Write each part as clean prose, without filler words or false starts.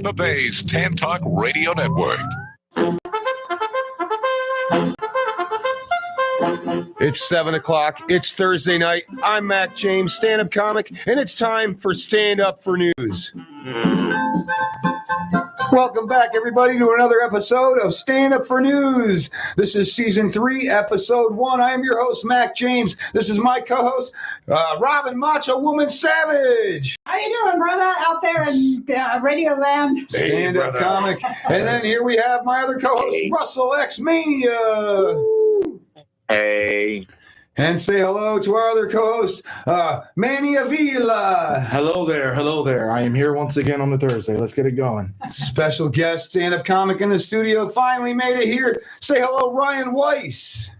The Bay's Tan Talk Radio Network. It's 7 o'clock. It's Thursday night. I'm Mac James, stand-up comic, and it's time for Stand Up for News. Welcome back, everybody, to another episode of Stand Up for News. This is Season 3, Episode 1. I am your host, Mac James. This is my co-host, Robin Macho Woman Savage. How you doing, brother, out there in Radio Land? Stand-up comic. And then here we have my other co-host, Russell X Mania. Hey. And say hello to our other co-host, Manny Avila. Hello there. I am here once again on the Thursday. Let's get it going. Special guest stand-up comic in the studio finally made it here. Say hello, Ryan Weiss.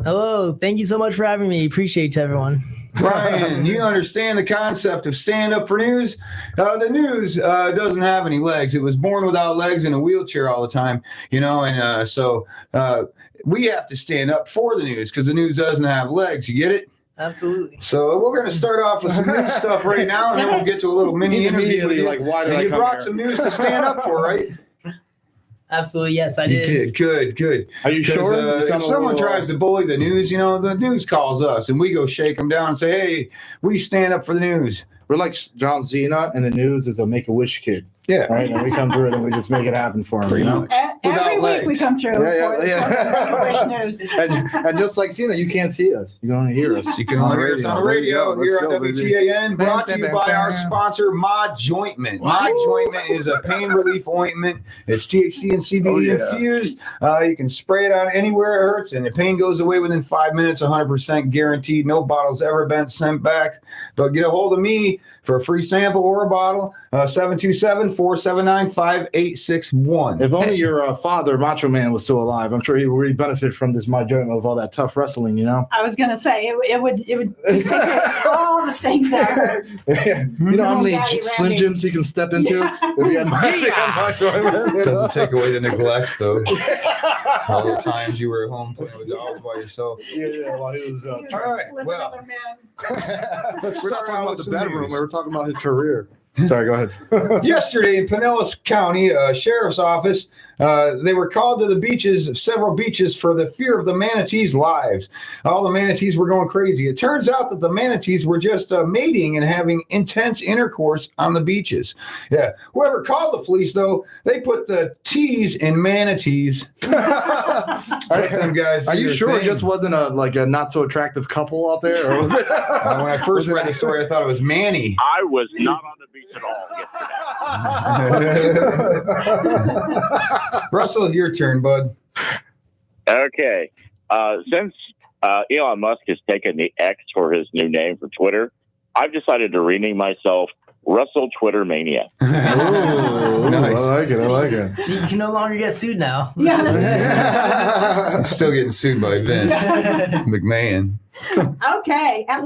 Hello. Thank you so much for having me. Appreciate everyone. Ryan, you understand the concept of stand-up for news? The news doesn't have any legs. It was born without legs in a wheelchair all the time, and so we have to stand up for the news because the news doesn't have legs. You get it? Absolutely. So we're going to start off with some news stuff right now, and then we'll get to a little mini interview with you. Like, why did I you come brought here? some news to stand up for, right? Absolutely, yes, I did. You did. Good. Are you sure? If someone tries to bully the news, the news calls us, and we go shake them down and say, hey, we stand up for the news. We're like John Cena, and the news is a Make-A-Wish kid. Yeah. Right? And we come through it, and we just make it happen for him. Pretty much. Every Without week we legs. come through. Yeah. News. And just like Cena, you can't see us. You can only hear us. You can only hear us on the radio Let's here go, on baby. WTAN, brought to you by our sponsor, Mod Jointment. Mod Jointment is a pain relief ointment. It's THC and CBD infused. You can spray it on anywhere it hurts, and the pain goes away within 5 minutes, 100% guaranteed. No bottle's ever been sent back. But get a hold of me for a free sample or a bottle, 727-479-5861. If only your father, Macho Man, was still alive, I'm sure he would really benefit from this My Joint of all that tough wrestling, I was going to say, it would take all the things that hurt. You know how many Daddy Slim Randy. Jims he can step into if he had My Joint? Doesn't take away the neglect, though. All the times you were at home playing with dogs by yourself. Yeah, while he was. All right, well, We're not talking about the bedroom. We're talking about his career. Sorry, go ahead. Yesterday in Pinellas County Sheriff's Office, they were called to the beaches, several beaches, for the fear of the manatees' lives. All the manatees were going crazy. It turns out that the manatees were just mating and having intense intercourse on the beaches. Yeah. Whoever called the police, though, they put the T's in manatees. Them guys Are do you their sure it thing. just wasn't a not so attractive couple out there, or was it? When I first read the story, I thought it was Manny. I was not on the beach at all yesterday. Russell, your turn, bud. Okay. Since Elon Musk has taken the X for his new name for Twitter, I've decided to rename myself Russell Twitter Mania. Ooh, Nice. I like it. You can no longer get sued now. Yeah. Still getting sued by Vince McMahon. Okay. At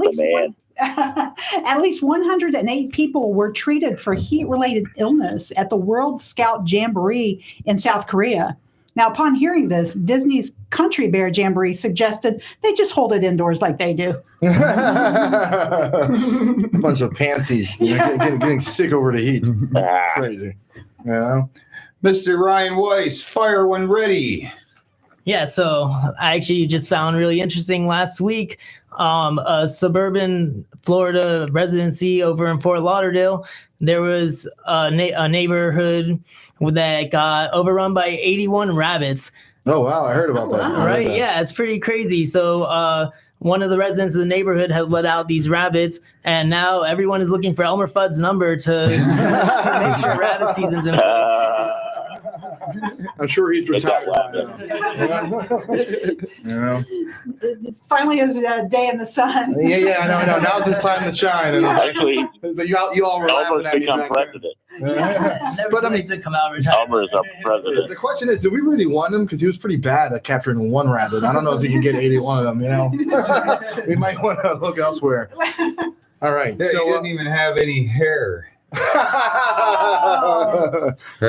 least 108 people were treated for heat-related illness at the World Scout Jamboree in South Korea. Now, upon hearing this, Disney's Country Bear Jamboree suggested they just hold it indoors like they do. A bunch of pansies getting sick over the heat. Crazy. Mr. Ryan Weiss, fire when ready. Yeah, so I actually just found really interesting last week, a suburban Florida residency over in Fort Lauderdale. There was a neighborhood that got overrun by 81 rabbits. Oh, wow. I heard about that. Right, yeah, it's pretty crazy. So one of the residents of the neighborhood had let out these rabbits, and now everyone is looking for Elmer Fudd's number to make sure rabbit season's in place. I'm sure he's retired by now. It's finally his day in the sun. Yeah, I know. Now's his time to shine. And Actually, you all were laughing Elmer's at me become back there. president. Never But I too mean, late to come out retired. Elmer is our president. The question is, do we really want him? Because he was pretty bad at capturing one rabbit. I don't know if he can get 81 of them, We might want to look elsewhere. All right. Yeah, So he didn't even have any hair. right? Uh, He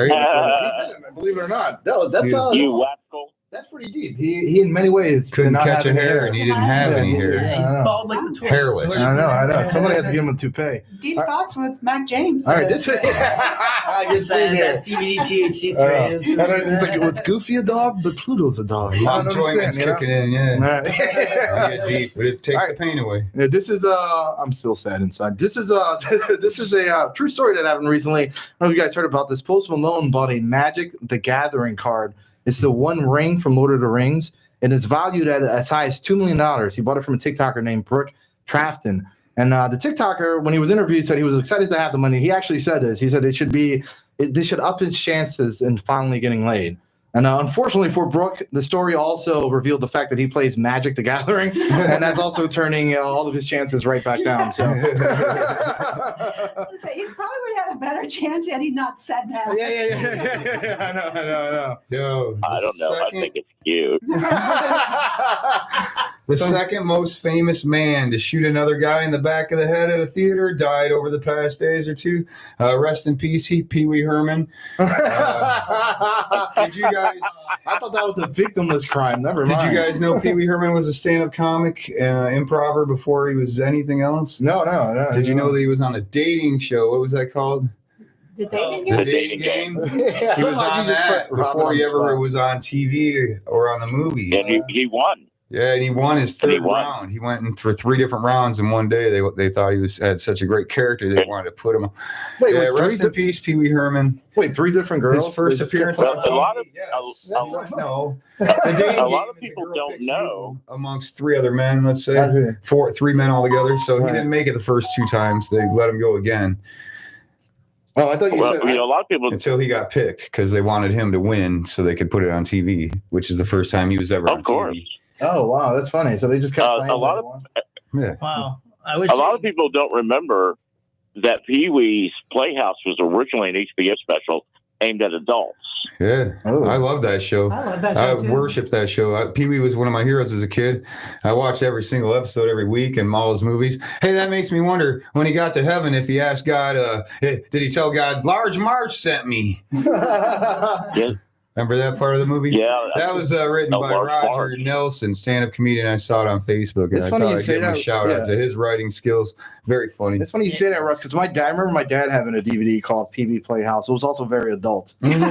didn't, believe it or not. No, that's You rascal. That's pretty deep. He in many ways Couldn't did not catch have a any hair, and he didn't have any hair. Yeah, He's I know. bald like the twins. Hairless. So I know. Somebody has to give him a toupee. Deep thoughts with Mac James. All right, this is I Just just see that here. CBD THC spray is. It's like, was Goofy a dog, but Pluto's a dog. I don't Enjoyment's understand, kicking in, yeah. All right. I get deep, but it takes All the right. pain away. Yeah, this is I'm still sad inside. This is a true story that happened recently. I don't know if you guys heard about this. Post Malone bought a Magic the Gathering card. It's the one ring from Lord of the Rings, and it's valued at as high as $2 million. He bought it from a TikToker named Brooke Trafton. And the TikToker, when he was interviewed, said he was excited to have the money. He actually said this. He said this should up his chances in finally getting laid. And unfortunately for Brooke, the story also revealed the fact that he plays Magic the Gathering, and that's also turning all of his chances right back down. So. He probably would have a better chance had he not said that. Yeah. I know. Yo, I don't know. I think it's cute. The second most famous man to shoot another guy in the back of the head at a theater died over the past days or two. Rest in peace, Pee Wee Herman. Did you guys? I thought that was a victimless crime. Never Did mind. you guys know Pee Wee Herman was a stand-up comic and improver before he was anything else? No. Did you know that he was on a dating show? What was that called? The dating The game? dating game. Yeah, He was like on you just that put Robin before on he the ever spot. was on TV or on the movies. And he won. Yeah, and he won his And he third won. round. He went in for 3 different rounds in one day. They thought he had such a great character they wanted to put him. Wait, Yeah, wait, rest in peace, Pee Wee Herman. 3 different girls. His first They just appearance kept- on Well, TV. a lot of- Yes. a- No. The dating A lot game of is people girl don't picks know. you amongst 3 other men. Let's say I see. 3 men altogether. So Right. he didn't make it the first 2 times. They let him go again Oh, I thought you Well, said. you know, a lot of people. until he got picked because they wanted him to win so they could put it on TV, which is the first time he was ever on Of course. TV. Oh, wow, that's funny. So they just kept playing A lot that of- one. Yeah. Wow. I wish A lot of people don't remember that Pee Wee's Playhouse was originally an HBO special aimed at adults. Yeah. Oh. I love that show. I love that I show too. worship that show. Pee Wee was one of my heroes as a kid. I watched every single episode every week and all his movies. Hey, that makes me wonder when he got to heaven if he asked God, did he tell God, Large Marge sent me? Yeah, Remember that part of the movie? yeah. That was written A by Large Roger Marge. Nelson, stand-up comedian. I saw it on Facebook. And It's I funny thought you I'd say give him a that, shout out yeah. to his writing skills. Very funny. It's funny you say that, Russ, because I remember my dad having a DVD called PV Playhouse. It was also very adult, too. You know?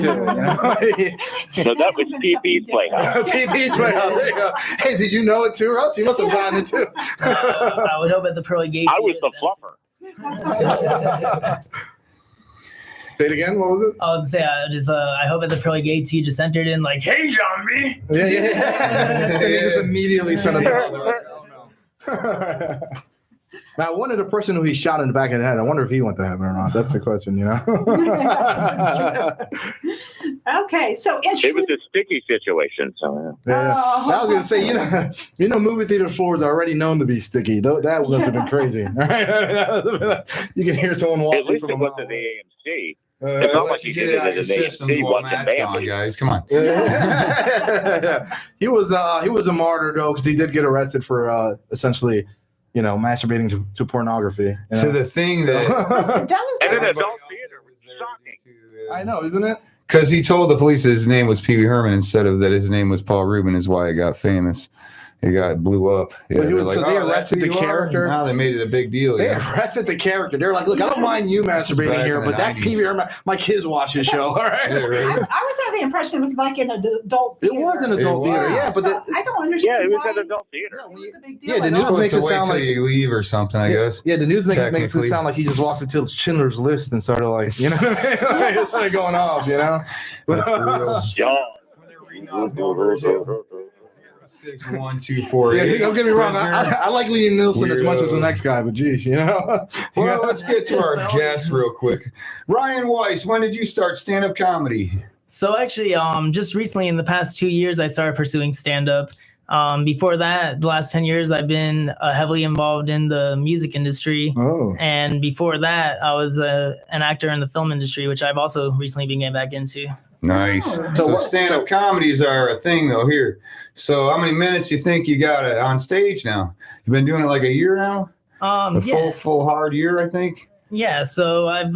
So that was PP's Playhouse. PV's Playhouse. There you go. Hey, did you know it too, Russ? You must have gotten it too. I would hope at the pearly gates. I was the fluffer. Say it again. What was it? I would say I hope at the pearly gates he just entered in like, hey, John B. Yeah. And he just immediately sent him down. They're like, oh, no. Now, I wonder the person who he shot in the back of the head, I wonder if he went to heaven or not. That's the question, you know? Okay, so It was a sticky situation. So Yeah. Oh. I was gonna say, you know, movie theater floors are already known to be sticky. Though that must have been crazy. You can hear someone at walking least from it a wasn't mile the away. AMC. It's not like you did it out at your an systems AMC while watching mask on, Bambi. guys. Come on. He was a martyr though, because he did get arrested for essentially, masturbating to pornography. You know? So the thing that that was And the an adult theater was shocking. I know, isn't it? because he told the police his name was Pee Wee Herman instead of that his name was Paul Rubin is why it got famous. It blew up. Yeah, But he they're was- so they "Oh, arrested that's who the you are?" character? Now they made it a big deal. They Yeah. arrested the character. They're like, look, I don't mind you masturbating back here, in the but that 90s. PV Herman, my kids watch his show. All right. Yeah, I right. was under the impression it was like an adult It theater. was an adult It was. theater, yeah, but So I don't understand. Yeah, it was why an adult theater. it was a big deal Yeah, the at news all. Supposed makes to it wait sound till like- you leave or something, I guess. Yeah, the news makes it Technically. sound like he just walked into Schindler's List and started like, you know what I mean? Like, it started going off, you know? That's real. Yeah. When they're reading off numbers, 6, 1, 2, 4, Yeah, 8. don't get me wrong. I like Liam Nielsen as much as the Weirdo. next guy, but geez, you know? Well, let's get to our guests real quick. Ryan Weiss, when did you start stand-up comedy? So actually, just recently in the past 2 years, I started pursuing stand-up. Before that, the last 10 years, I've been heavily involved in the music industry. Oh. And before that, I was an actor in the film industry, which I've also recently been getting back into. Nice. Oh. So stand-up comedies are a thing, though, here. So how many minutes you think you got on stage now? You've been doing it like a year now? A Yeah, full hard year, I think? Yeah, so I've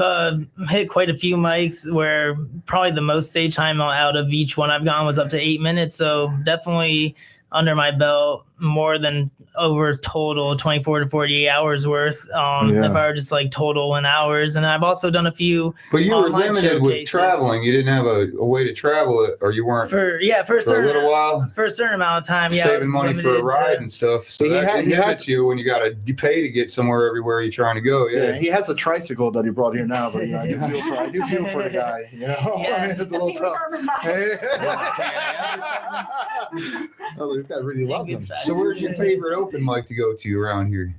hit quite a few mics where probably the most stage time out of each one I've gone was up to 8 minutes. So definitely under my belt, more than over total 24 to 48 hours worth. If I were just like total in hours. And I've also done a few. But you were online limited with showcases. traveling. You didn't have a way to travel it, or you weren't For a for a certain little while. For a certain amount of time, yeah. Saving money for a ride and stuff. So He that had- limits you when you got to pay to get somewhere everywhere you're trying to go. Yeah, he has a tricycle that he brought here now, but I do feel for the guy. You know, Yeah. I mean, it's a little tough. Oh, this guy really loved him. So where's your favorite open mic to go to around here?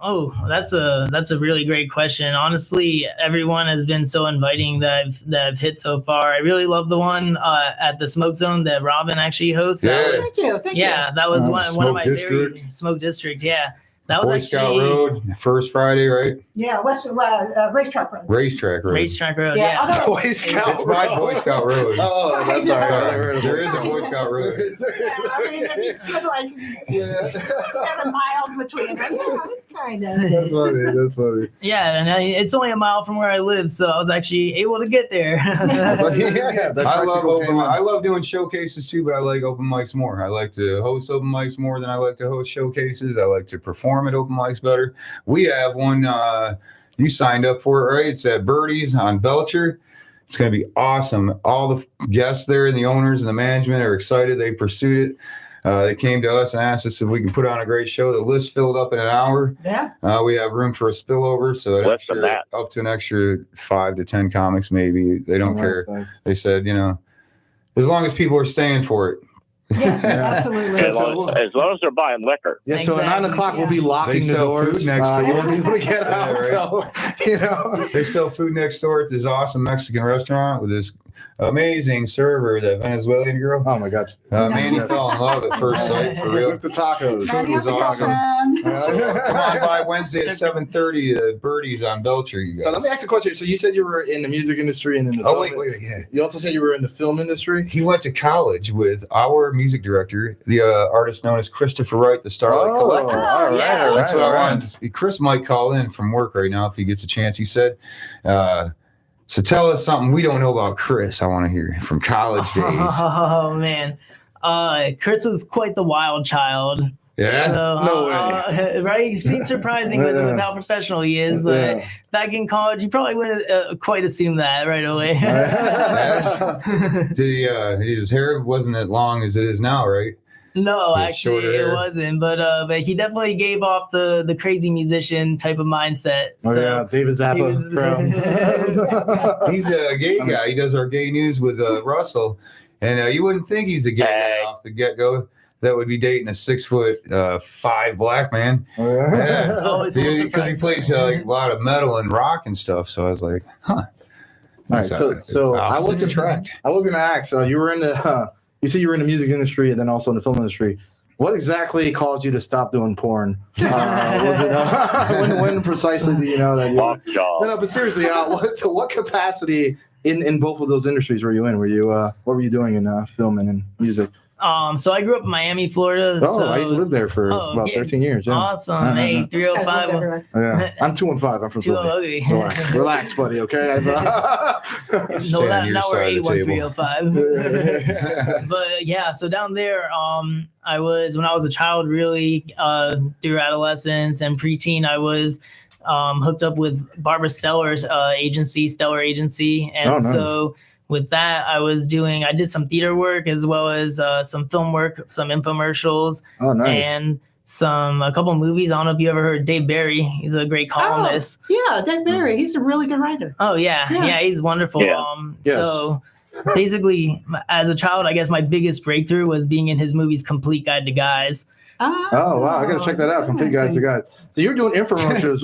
Oh, that's a really great question. Honestly, everyone has been so inviting that I've hit so far. I really love the one at the Smoke Zone that Robin actually hosts. Yeah. Thank you. Yeah, that was one of my District. very Smoke District. Yeah, that was Boy actually Scout Road, first Friday, right? Yeah, Racetrack Road. Racetrack Road. Racetrack Road. Yeah, Yeah. although- Boy Scout It's by Road. Boy Scout Road. Oh, that's all right. There is a Boy Scout Road. Yeah, I mean, it's like Yeah. 7 miles between them. Yeah, it's kind of. That's funny. That's funny. Yeah, and it's only a mile from where I live, so I was actually able to get there. That's like, yeah, that I love tricycle came in. I love doing showcases too, but I like open mics more. I like to host open mics more than I like to host showcases. I like to perform at open mics better. We have one. You signed up for it, right? It's at Birdie's on Belcher. It's going to be awesome. All the guests there and the owners and the management are excited. They pursued it. They came to us and asked us if we can put on a great show. The list filled up in an hour. Yeah. We have room for a spillover, so Less than that. up to an extra 5 to 10 comics, maybe. They don't care. Nice. They said, as long as people are staying for it. Yeah, Yeah. absolutely. As long as they're buying liquor. Yeah, so at 9 Exactly. o'clock we'll be locking They the sell doors. food next You door. won't be able to get Yeah, out. right. So, They sell food next door at this awesome Mexican restaurant with this amazing server, that Venezuelan girl. oh my God. Manny Yes. fell in love at first sight, for real. With the tacos. Manny, was how's it awesome. going? So come on by Wednesday at 7:30 to Birdie's on Belcher, you So let guys. me ask you a question. So you said you were in the music industry and in the Oh, film. wait, yeah. You also said you were in the film industry. He went to college with our music director, the artist known as Christopher Wright, the Starlight Collector. all right, Yeah. all right, That's what all I right. wanted. Chris might call in from work right now if he gets a chance, he said. So tell us something we don't know about Chris. I want to hear from college days. Oh man, Chris was quite the wild child. Yeah. So, No way. right? It seems surprising with how professional he is, but Yeah. back in college, you probably wouldn't quite assume that right away. His hair wasn't as long as it is now, right? No, With actually, shorter it hair. wasn't. But he definitely gave off the crazy musician type of mindset. Oh So yeah, David he Zappa. was- bro. He's a gay guy. He does our gay news with Russell. And you wouldn't think he's a gay guy off the get-go. That would be dating a 6'5" black man. Yeah. Always a little Because he plays a lot of metal and rock and stuff. So I was like, huh. All right, so I was attract. I was gonna ask. So you were in the you said you were in the music industry and then also in the film industry. What exactly caused you to stop doing porn? Was it when precisely do you know that you? Fuck y'all. No, but seriously, what capacity in both of those industries were you in? Were you what were you doing in film and in music? So I grew up in Miami, Florida. Oh, so, I used to live there for about yeah. 13 years. Yeah. Awesome. Hey, 305. Yeah. I'm 215. I'm from Too Philly. ugly. Relax, buddy. Okay. No, Stay on your now we're side of the table. 81305. But yeah, so down there, I was when I was a child, really through adolescence and preteen, I was hooked up with Barbara Stellar's agency, Stellar Agency, and nice. so with that, I did some theater work as well as some film work, some infomercials, Oh, nice. and a couple movies. I don't know if you ever heard Dave Barry. He's a great columnist. Yeah, Dave Barry. He's a really good writer. Oh yeah, Yeah. yeah, he's wonderful. Yeah. Yes. So basically, as a child, I guess my biggest breakthrough was being in his movies Complete Guide to Guys. Oh wow, I gotta check that out. Complete Guys to Guys. So you're doing infomercials.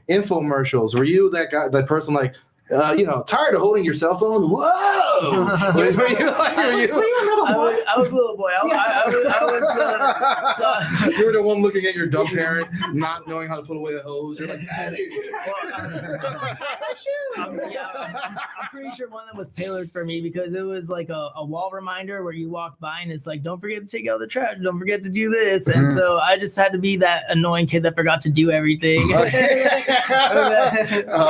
Infomercials. Were you that guy, that person like? tired of holding your cell phone. Whoa! Were you like, Were you a little boy? I was a little boy. I was you were the one looking at your dumb parent, not knowing how to put away the hose. You're like, Daddy. I'm pretty sure one that was tailored for me because it was like a wall reminder where you walk by and it's like, don't forget to take out the trash, don't forget to do this. And so I just had to be that annoying kid that forgot to do everything. I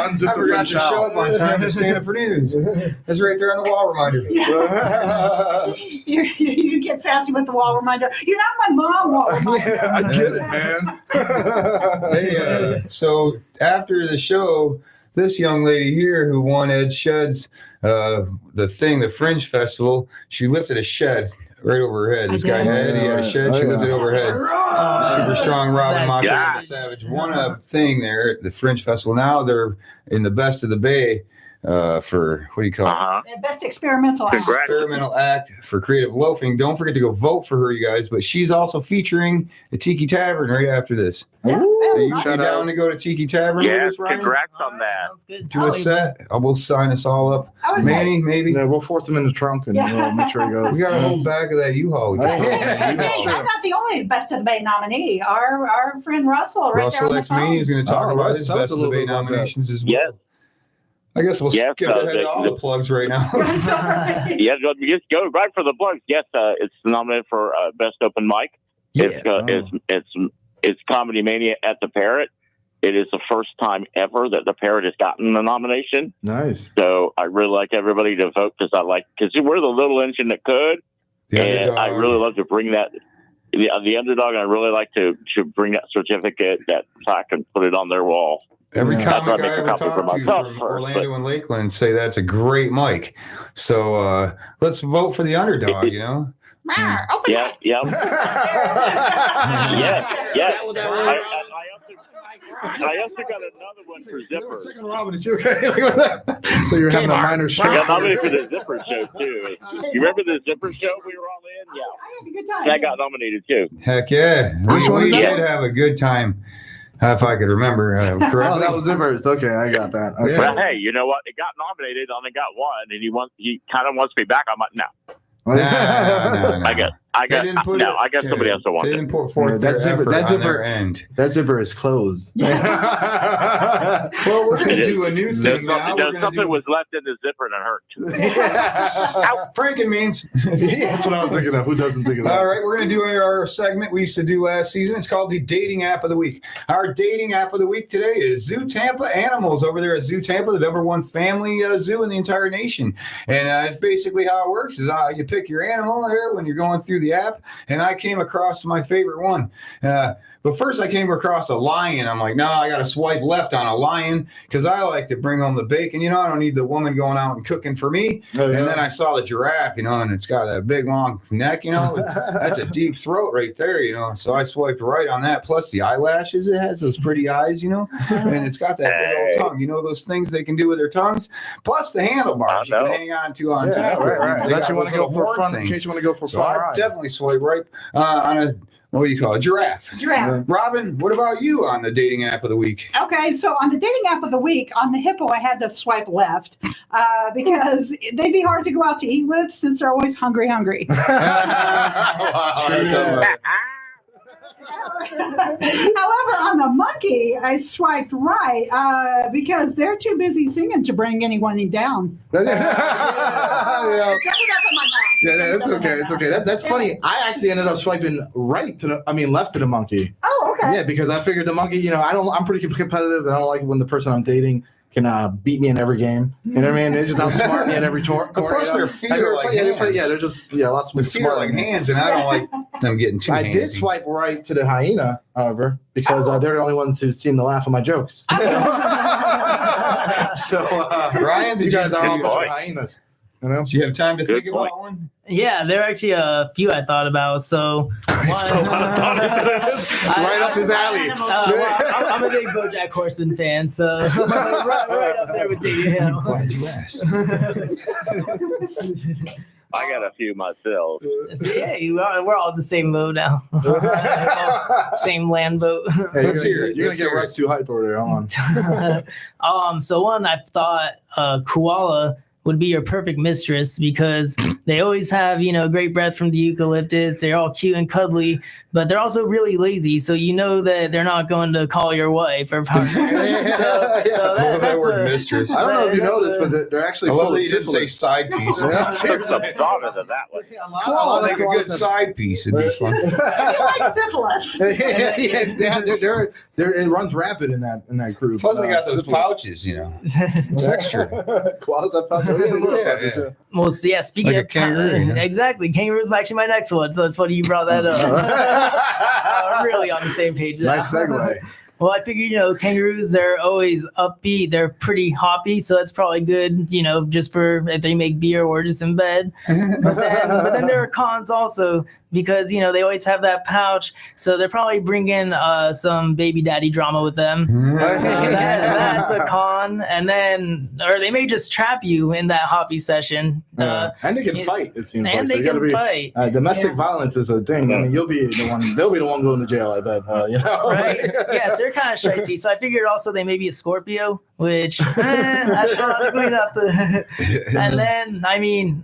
Undisciplined forgot to show up on time to stand up for news. That's right there on the wall reminder. You get sassy with the wall reminder. You're not my mom wall reminder. I get it, man. Hey, so after the show, this young lady here who won Ed Shed's the Fringe Festival, she lifted a shed right over her head. This guy had a shed. She lifted over her head. Super strong Robin Nice. Macho Savage won a thing there at the Fringe Festival. Now they're in the Best of the Bay for what do you call it? Best experimental act. Experimental act for creative loafing. Don't forget to go vote for her, you guys. But she's also featuring the Tiki Tavern right after this. So you down to go to Tiki Tavern? Yeah, with us, Ryan? congrats on that. Sounds good. Do a set. We'll sign us all up. I was Manny, maybe. Yeah, we'll force him in the trunk and we'll make sure he goes. We got a whole bag of that U-Haul. I'm not the only Best of the Bay nominee. Our friend Russell, right Russell there on X the phone. Mania is going to talk about his tell us Best a of the little Bay bit about that. nominations as well. Yes. I guess we'll Yes, skip ahead to all the plugs right now. Yeah, just go right for the plugs. Yes, it's nominated for Best Open Mic. It's Comedy Mania at the Parrot. It is the first time ever that the Parrot has gotten a nomination. Nice. So I really like everybody to vote because we're the little engine that could. And I really love to bring that, the underdog, and I really like to bring that certificate, that plaque, and put it on their wall. Every Yeah. comic I ever talked to from Orlando and Lakeland say that's a great mic. So let's vote for the underdog, you know? Open Yeah, mic. yeah. Yeah. I also got another one for Zipper. Second Robin, is you okay? So you're having a minor I stroke. got nominated for the Zipper show, too. You remember the Zipper show we were all in? Yeah. I had a good time. That got nominated, too. Heck yeah. Which one We is that? did have a good time, if I could remember correctly. Oh, that was Zippers. Okay, I got that. Okay. Well, hey, you know what? It got nominated, only got one, and he kind of wants me back. I'm like, no. No. I got somebody else that wants They it. didn't put forth that their zipper- effort that on zipper- their end. That zipper is closed. Well, we're going to do a new thing now. We're gonna Something do was left in the zipper and it hurt. Franken means. Yeah, that's what I was thinking of. Who doesn't think of that? All right, we're going to do our segment we used to do last season. It's called the Dating App of the Week. Our dating app of the week today is Zoo Tampa Animals over there at Zoo Tampa, the #1 family zoo in the entire nation. And it's basically how it works is you pick your animal there when you're going through the app. And I came across my favorite one. But first I came across a lion. I'm like, no, I got to swipe left on a lion because I like to bring home the bacon. You know, I don't need the woman going out and cooking for me. Oh, yeah. And then I saw the giraffe, you know, and it's got that big long neck, you know. That's a deep throat right there, you know. So I swiped right on that. Plus the eyelashes, it has those pretty eyes, you know. And it's got that big old tongue. You know those things they can do with their tongues? Plus the handlebars you can hang on to on Yeah, top. right. They Unless got you want to those go little for horn fun, things. in case you want to go for So fun I ride. definitely swipe right on a, what do you call it, giraffe. Giraffe. Robin, what about you on the dating app of the week? Okay, so on the dating app of the week, on the hippo, I had to swipe left because they'd be hard to go out to eat with since they're always hungry. However, on the monkey, I swiped right because they're too busy singing to bring anyone down. Yeah, That's it's okay. It's okay. That's funny. I actually ended up swiping left to the monkey. Oh, okay. Yeah, because I figured the monkey, I'm pretty competitive and I don't like when the person I'm dating can beat me in every game. You know what I mean? They just outsmart me at every corner. Of course, their feet are like hands. They're just lots Their of feet are like hands, and I don't like them getting too I handsy. did swipe right to the hyena, however, because they're the only ones who seem to laugh at my jokes. So, Ryan, you guys are all a bunch boy. of hyenas. You know? Do you have time to Good think point. about one? Yeah, there are actually a few I thought about. So Throw a lot of thought into this. Right up his alley. I'm a big BoJack Horseman fan, so right up there with dating animals. Glad you asked. I got a few myself. So, yeah, we're all in the same boat now. Same land boat. Hey, you're gonna get Russ too hype over there. Hold on. So one, I thought koala would be your perfect mistress because they always have, great breath from the eucalyptus. They're all cute and cuddly, but they're also really lazy. So you know that they're not going to call your wife or partner. That's a mistress. I don't know if you know this, but they're actually full of syphilis. Say side piece. There's a broader than that one. Koala make a good side piece. It'd be fun. You like syphilis. It runs rapid in that group. Plus, they got those pouches. It's extra. Koalas have pouches. Yeah. Well, so yeah, speaking Like of a kangaroo, exactly, kangaroo's actually my next one. So it's funny you brought that up. I'm really on the same page now. Nice segue. Well, I figure, kangaroos, they're always upbeat. They're pretty hoppy, so that's probably good, just for if they make beer or just in bed. But then there are cons also because, they always have that pouch. So they're probably bringing some baby daddy drama with them. That's a con. And or they may just trap you in that hoppy session. And they can fight, it seems like. And they can fight. Domestic violence is a thing. I mean, they'll be the one going to jail, I bet. Right? Yeah, so they're kind of shitey. So I figured also they may be a Scorpio, which astrologically not the. And then,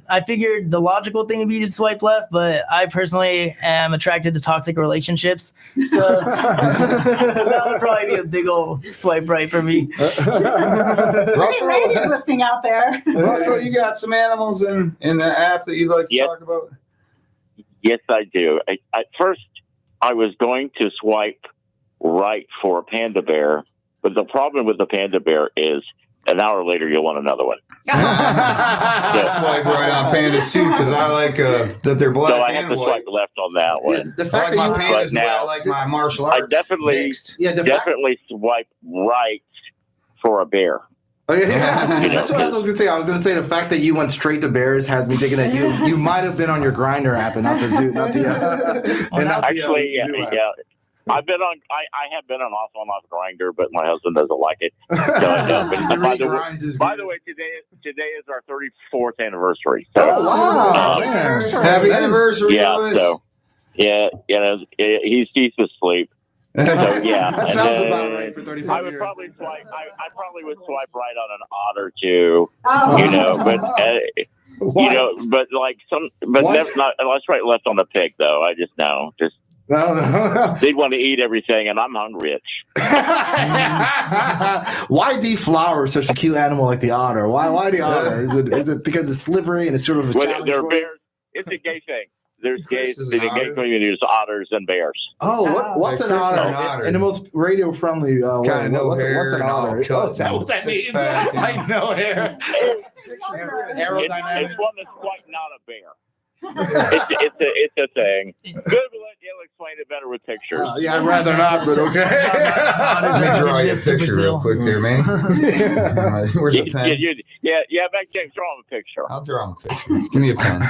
I figured the logical thing would be to swipe left, but I personally am attracted to toxic relationships. So that would probably be a big old swipe right for me. Russell, ladies listening out there. Russell, you got some animals in the app that you'd like to talk about? Yes, I do. At first, I was going to swipe right for a panda bear, but the problem with the panda bear is an hour later you'll want another one. Swipe right on pandas too because I like that they're black. So I have to swipe left on that one. The fact I like that my you pandas, now, I like my martial arts. I definitely swipe right for a bear. Oh, yeah. That's what I was going to say. I was going to say the fact that you went straight to bears has me thinking that you might have been on your Grinder app and not the Zoo, not the. Actually, yeah. I have been on off Grinder, but my husband doesn't like it. So, by the way, today is our 34th anniversary. So, oh wow! Happy anniversary! Yeah, so he's asleep. So yeah, that sounds about right for 35 years. I probably would swipe right on an otter too. But that's not. Let's swipe left on the pig though. I just know No. They'd want to eat everything, and I'm hungry. Why deflower such a cute animal like the otter? Why the otter? Is it because it's slippery and it's sort of a challenge they're for bears. It's a gay thing. There's gays in the gay community. There's otters and bears. Oh, what's an otter? In the most radio friendly way. Kind of what's an otter? Is that what that means? I know hair. It's one that's quite not a bear. It's a thing. Good, but you'll explain it better with pictures. Yeah, I'd rather not, but okay. Let me draw you a picture real quick there, man. Where's the pen? Back James, draw him a picture. I'll draw him a picture. Give me a pen.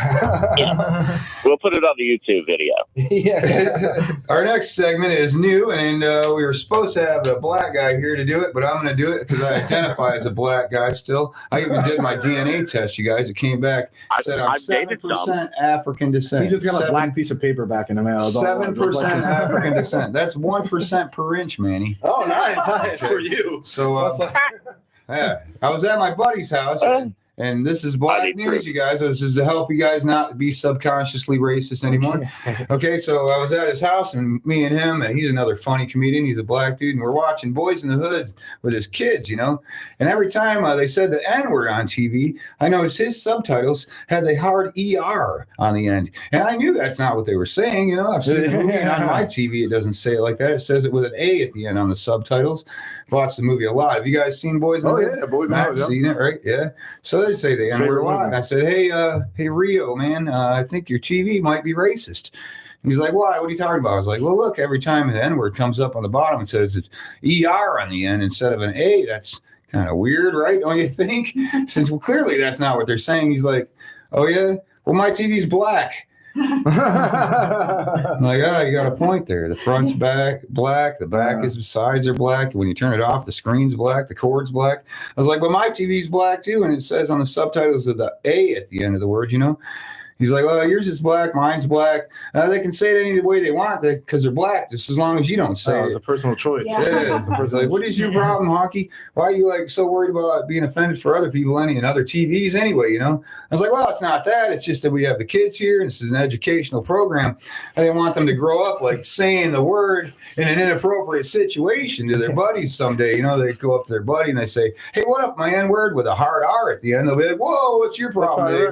Yeah. We'll put it on the YouTube video. Yeah. Our next segment is new, and we were supposed to have a black guy here to do it, but I'm going to do it because I identify as a black guy still. I even did my DNA test, you guys. It came back. It said I'm 7% African descent. He just got a black piece of paper back in the mail. 7% African descent. That's 1% per inch, Manny. Oh, nice for you. So, yeah, I was at my buddy's house, and this is black news, you guys. This is to help you guys not be subconsciously racist anymore. Okay, so I was at his house, and me and him, and he's another funny comedian. He's a black dude, and we're watching Boys in the Hood with his kids, And every time they said the N-word on TV, I noticed his subtitles had the hard ER on the end. And I knew that's not what they were saying, I've seen the movie, and on my TV, it doesn't say it like that. It says it with an A at the end on the subtitles. I've watched the movie a lot. Have you guys seen Boys in the Hood? Yeah, Boys in the Hood. Seen it, right? Yeah. So they say the N-word a lot. And I said, hey, Rio, man, I think your TV might be racist. And he's like, why? What are you talking about? I was like, well, look, every time the N-word comes up on the bottom, it says it's ER on the end instead of an A. That's kind of weird, right? Don't you think? Since clearly that's not what they're saying. He's like, oh, yeah? Well, my TV's black. I'm like, you got a point there. The front's black, the back is sides are black. When you turn it off, the screen's black, the cord's black. I was like, but my TV's black too, and it says on the subtitles of the A at the end of the word, He's like, well, yours is black, mine's black. They can say it any way they want because they're black, just as long as you don't say It's it. a personal choice. Yeah. It's like, what is your problem, Hockey? Why are you like so worried about being offended for other people and other TVs anyway? You know, I was like, well, it's not that. It's just that we have the kids here, and this is an educational program. I didn't want them to grow up like saying the word in an inappropriate situation to their buddies someday. You know, they go up to their buddy and they say, hey, what up, my N-word, with a hard R at the end. They'll be like, whoa, what's your problem today,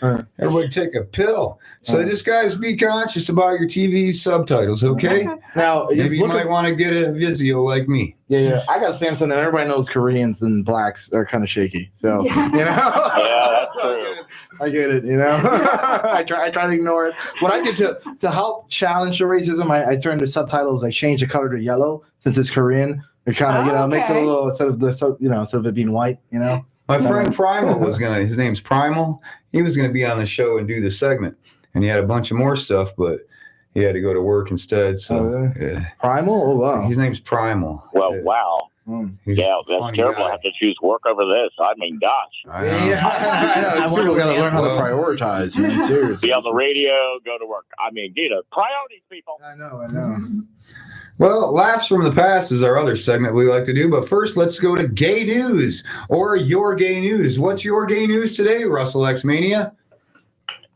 bud? Everybody take a pill. So just guys, be conscious about your TV subtitles, okay? Now, maybe you might want to get a Vizio like me. Yeah. I got Samsung, and everybody knows Koreans and blacks are kind of shaky. So, Yeah, that's true. I get it, you know. I try to ignore it. What I did to help challenge the racism, I turned the subtitles. I changed the color to yellow since it's Korean. It kind of makes it a little instead of it being white, you know. My friend Primal his name's Primal. He was gonna be on the show and do the segment, and he had a bunch of more stuff, but he had to go to work instead. So yeah. Primal? Oh wow. His name's Primal. Well, wow. He's Yeah, that's terrible. guy. I have to choose work over this. I mean, gosh. I know. I know. It's people got to learn how to prioritize, man. Seriously. Be on the radio, go to work. I mean, priorities, people. I know. Well, Laughs from the Past is our other segment we like to do, but first let's go to gay news or your gay news. What's your gay news today, Russell X Mania?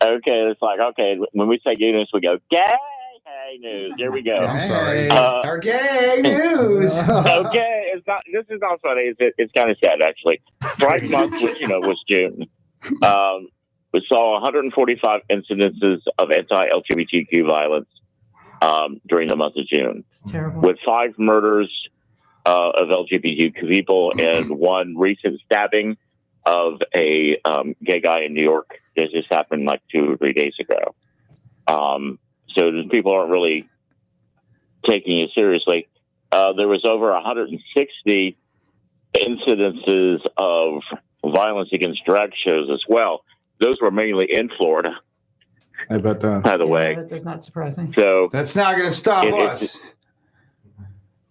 Okay, it's like, when we say gay news, we go, gay news. Here we go. I'm sorry. Hey. Our gay news. Okay, this is not funny. It's kind of sad, actually. Pride Month, which, was June, we saw 145 incidences of anti-LGBTQ violence during the month of June. Terrible. With 5 murders of LGBTQ people and one recent stabbing of a gay guy in New York. This just happened like 2 or 3 days ago. So people aren't really taking it seriously. There was over 160 incidences of violence against drag shows as well. Those were mainly in Florida. I bet that. By the way, That does not surprise me. so That's not going to stop us.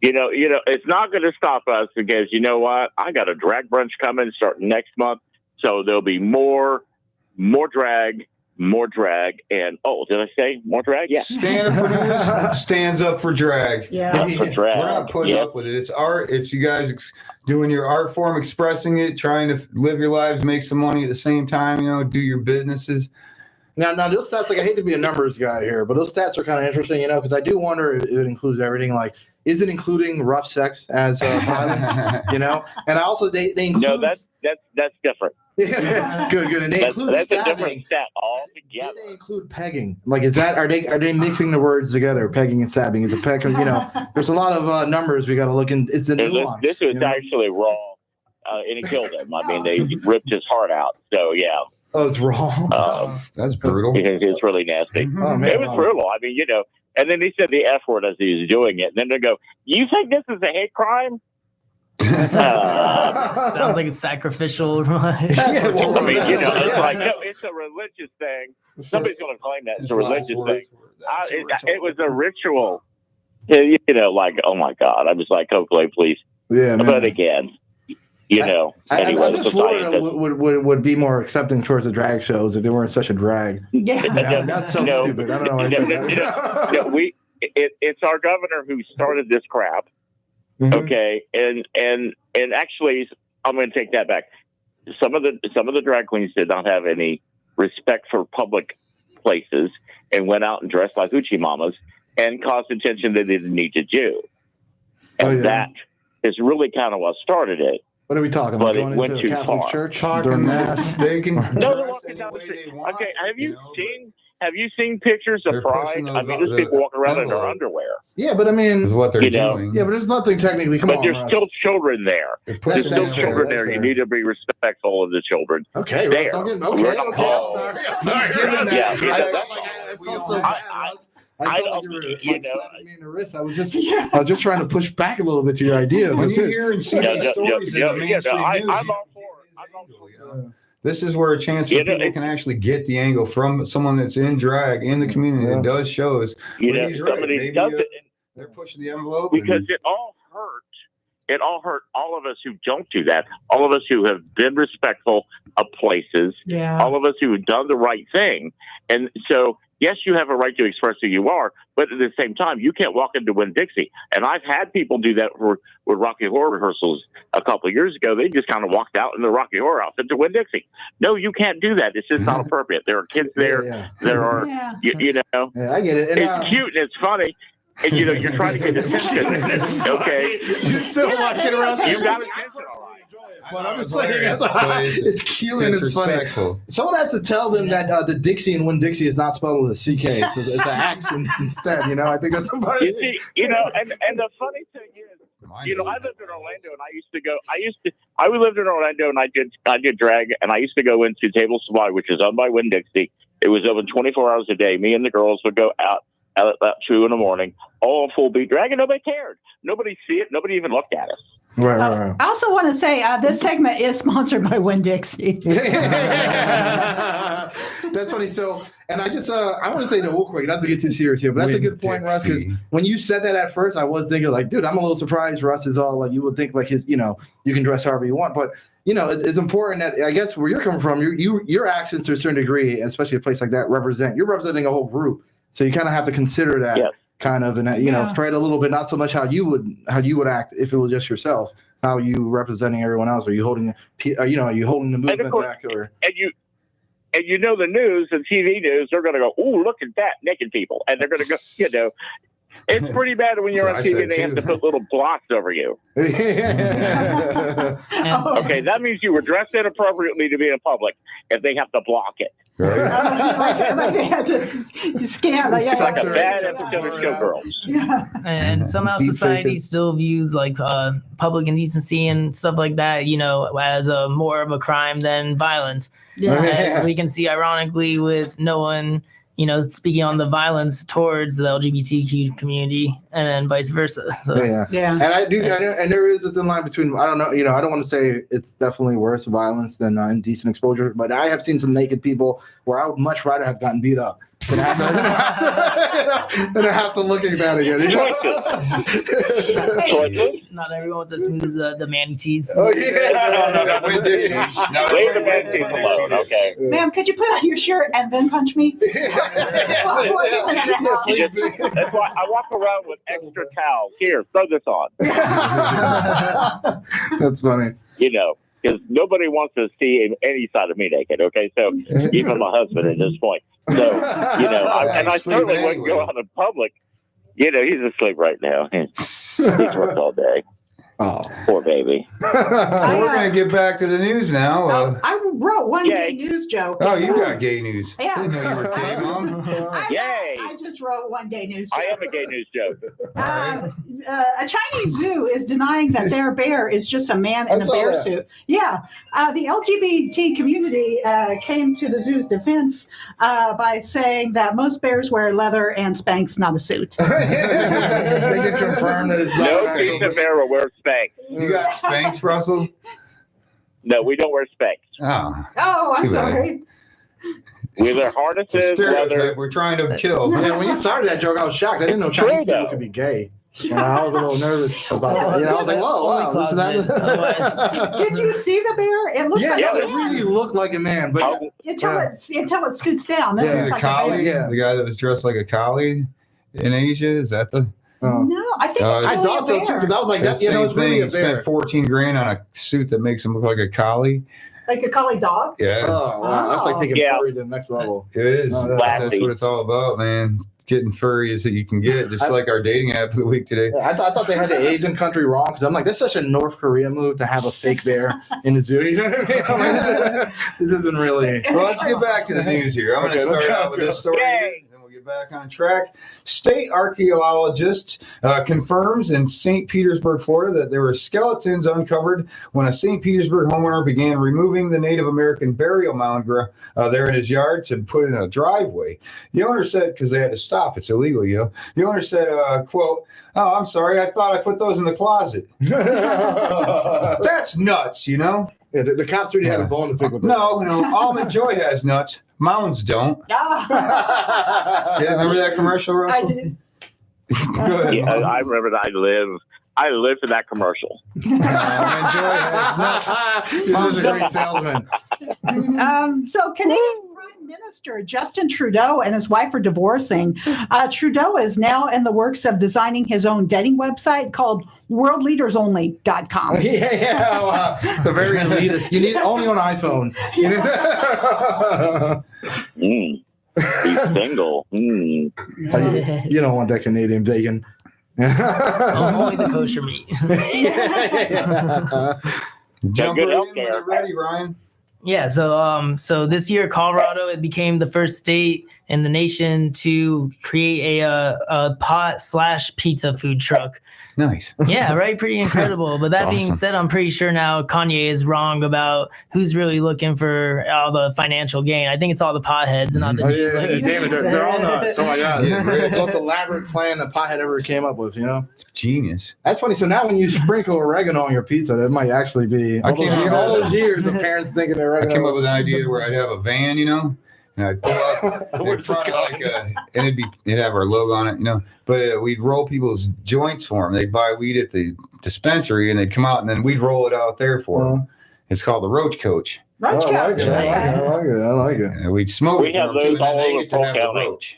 it's not going to stop us because you know what? I got a drag brunch coming starting next month, so there'll be more drag, and did I say more drag? Yeah, Stand up for news, stands up for drag. Yeah. for drag. We're not putting up with it. It's art. It's you guys doing your art form, expressing it, trying to live your lives, make some money at the same time, do your businesses. Now those stats, like I hate to be a numbers guy here, but those stats are kind of interesting, because I do wonder if it includes everything. Like, is it including rough sex as violence? And I also they include. No, that's different. Good. And they include that's stabbing. a different stat altogether. Do they include pegging? Like, are they mixing the words together? Pegging and stabbing is a peg. There's a lot of numbers we got to look in. It's the nuance. This was actually raw, and it killed him. I mean, they ripped his heart out. So yeah. Oh, it's wrong. That's brutal. It's really nasty. Oh, man, it was brutal. I mean, and then he said the F word as he was doing it. And then they go, you think this is a hate crime? Sounds like a sacrificial. I mean, it's like, no, it's a religious thing. Somebody's going to claim that it's a religious thing. It was a ritual. Like, oh my God. I was like, okay, please. Yeah, man. But again, I anyway, bet Florida would be more accepting towards the drag shows if they weren't such a drag. Yeah. That's so stupid. I don't know why I said that. It's our governor who started this crap. Mhm. Okay, and actually, I'm going to take that back. Some of the drag queens did not have any respect for public places and went out and dressed like hoochie mamas and caused attention they didn't need to do. And that is really kind of what started it. What are we talking But about? it Going went into a too Catholic far. church? Talking during mass? They can. No, they're walking down the street. Okay, have you seen pictures of They're Pride? pushing I mean, the there's people walking around in their envelope. underwear. Yeah, but I mean, Is what they're doing. yeah, but there's nothing technically. Come But on, there's Russ. still children there. They're There's pushing still That's the fair. children That's there. You fair. need to be respectful of the children. Okay, There. Russ, I'm getting, We're okay, not- I'm sorry. I'm Sorry, just giving Russ. that- Yeah, I yeah, felt like I felt so I- bad, I- Russ. I felt I like you were don't- like, you know, slapping me in the wrist. I was just trying to push back a little bit to your ideas. When That's you it. hear and see these stories in the mainstream news, I'm all for it. this is where a chance for people can actually get the angle from someone that's in drag in the community that does shows. But he's right. Somebody Maybe, does it they're pushing the envelope because it all hurt it all hurt all of us who don't do that. All of us who have been respectful of places. Yeah. All of us who have done the right thing. And so, yes, you have a right to express who you are, but at the same time, you can't walk into Winn-Dixie. And I've had people do that with Rocky Horror rehearsals a couple of years ago. They just kind of walked out in the Rocky Horror outfit to Winn-Dixie. No, you can't do that. It's just not appropriate. There are kids there. There are, you know. Yeah, I get it. And, it's cute and it's funny. And, you know, you're trying to get attention. Okay. You're still walking around. You got attention, all right. But I'm just saying, it's cute and it's funny. Someone has to tell them that the Dixie in Winn-Dixie is not spelled with a CK. It's an accent instead. You know, I think that's the part. You see, you know, and the funny thing is, you know, I lived in Orlando and I lived in Orlando and I did drag, and I used to go into Table Supply, which is owned by Winn-Dixie. It was open 24 hours a day. Me and the girls would go out at about 2 a.m, all full beat drag, and nobody cared. Nobody see it. Nobody even looked at us. Right. I also want to say this segment is sponsored by Winn-Dixie. That's funny. So, and I just I want to say real quick, not to get too serious here, but that's a good point, Russ. Because when you said that at first, I was thinking like, dude, I'm a little surprised. Russ is all like, you would think like his, you know, you can dress however you want, but you know, it's important that I guess where you're coming from, your accents to a certain degree, especially a place like that, you're representing a whole group, so you kind of have to consider that. Yes. Kind of, and you know, spread a little bit, not so much how you would act if it was just yourself. How you representing everyone else? Are you holding, are you holding the movement back, or? And you know the news and TV news, they're going to go, "Ooh, look at that naked people," and they're going to go, you know. It's pretty bad when you're on TV and they have to put little blocks over you. Okay, that means you were dressed inappropriately to be in public if they have to block it. Right. like they had to scan. It's like a bad episode of Showgirls. Yeah. And somehow society still views like public indecency and stuff like that, you know, as more of a crime than violence. Yeah. As we can see, ironically, with no one, you know, speaking on the violence towards the LGBTQ community, and then vice versa. So, yeah. And I do, and there is a thin line between. I don't know, you know, I don't want to say it's definitely worse violence than indecent exposure, but I have seen some naked people where I would much rather have gotten beat up than I have to look at that again. You know? Not everyone's as smooth as the manatees. Oh yeah, no. Leave the manatees alone, okay? Ma'am, could you put on your shirt and then punch me? That's why I walk around with extra towels. Here, throw this on. That's funny. You know, because nobody wants to see any side of me naked. Okay, so even my husband at this point. So you know, I certainly wouldn't go out in public. You know, he's asleep right now. He's worked all day. Oh, poor baby. We're going to get back to the news now. I wrote one gay news joke. Oh, you got gay news. Yeah. I didn't know you were gay, Mom. Yay. I just wrote one gay news joke. I am a gay news joke. A Chinese zoo is denying that their bear is just a man in a bear suit. Yeah. The LGBT community came to the zoo's defense by saying that most bears wear leather and Spanx, not a suit. They can confirm that it's no piece of bear will wear Spanx. You got Spanx, Russell? No, we don't wear Spanx. Oh, I'm sorry. We wear harnesses, leather. We're trying to kill. Yeah, when you started that joke, I was shocked. I didn't know Chinese people could be gay. I was a little nervous about that. You know, I was like, "Whoa, wow!" This is happening. Did you see the bear? It looks like a man. It really looked like a man, but until it scoots down. Yeah, the collie, the guy that was dressed like a collie in Asia. Is that the? No, I think it's I thought so too because I was like, "That's it's really a bear." Spent $14,000 on a suit that makes him look like a collie. Like a collie dog? Yeah. Oh, wow. That's like taking furry to the next level. It is. That's what it's all about, man. Getting furry is that you can get, just like our dating app of the week today. I thought they had the Asian country wrong because I'm like, that's such a North Korea move to have a fake bear in the zoo. You know what I mean? I'm like, this isn't really. Well, let's get back to the news here. I'm going to start out with this story. Then we'll get back on track. State archaeologist confirms in St. Petersburg, Florida, that there were skeletons uncovered when a St. Petersburg homeowner began removing the Native American burial mound there in his yard to put in a driveway. The owner said, because they had to stop, it's illegal, you know. The owner said, quote, "Oh, I'm sorry, I thought I put those in the closet." That's nuts, you know. Yeah, the cops really had a bone to pick with that. No, Almond Joy has nuts. Mounds don't. Yeah, remember that commercial, Russell? I did. Go ahead. Yeah, I remember that. I live I live for that commercial. This is a great salesman. So Canadian Prime Minister Justin Trudeau and his wife are divorcing. Trudeau is now in the works of designing his own dating website called worldleadersonly.com. Yeah. It's a very elitist. You need it only on iPhone. He's single. You don't want that Canadian bacon. Only the kosher meat. Jump good right in healthcare. when you're ready, Ryan. Yeah, so this year Colorado it became the first state in the nation to create a pot/pizza food truck. Nice. Yeah, right. Pretty incredible. But that being awesome. said, I'm pretty sure now Kanye is wrong about who's really looking for all the financial gain. I think it's all the potheads and not the Jews. Yeah, like you damn it, they're all nuts. Oh my god, Yeah, it's the most elaborate plan a pothead ever came up with. You know, It's genius. that's funny. So now when you sprinkle oregano on your pizza, that might actually be I can't believe all that. those years of parents thinking I oregano. came up with an idea where I'd have a van, and I'd pull up Where's this going? and it'd have our logo on it, But we'd roll people's joints for them. They'd buy weed at the dispensary, and they'd come out, and then we'd roll it out there for them. It's called the Roach Coach. Roach I like Coach. it. I like it. And we'd smoke We it for have them, too, those and then all they over get to Polk have the County. roach.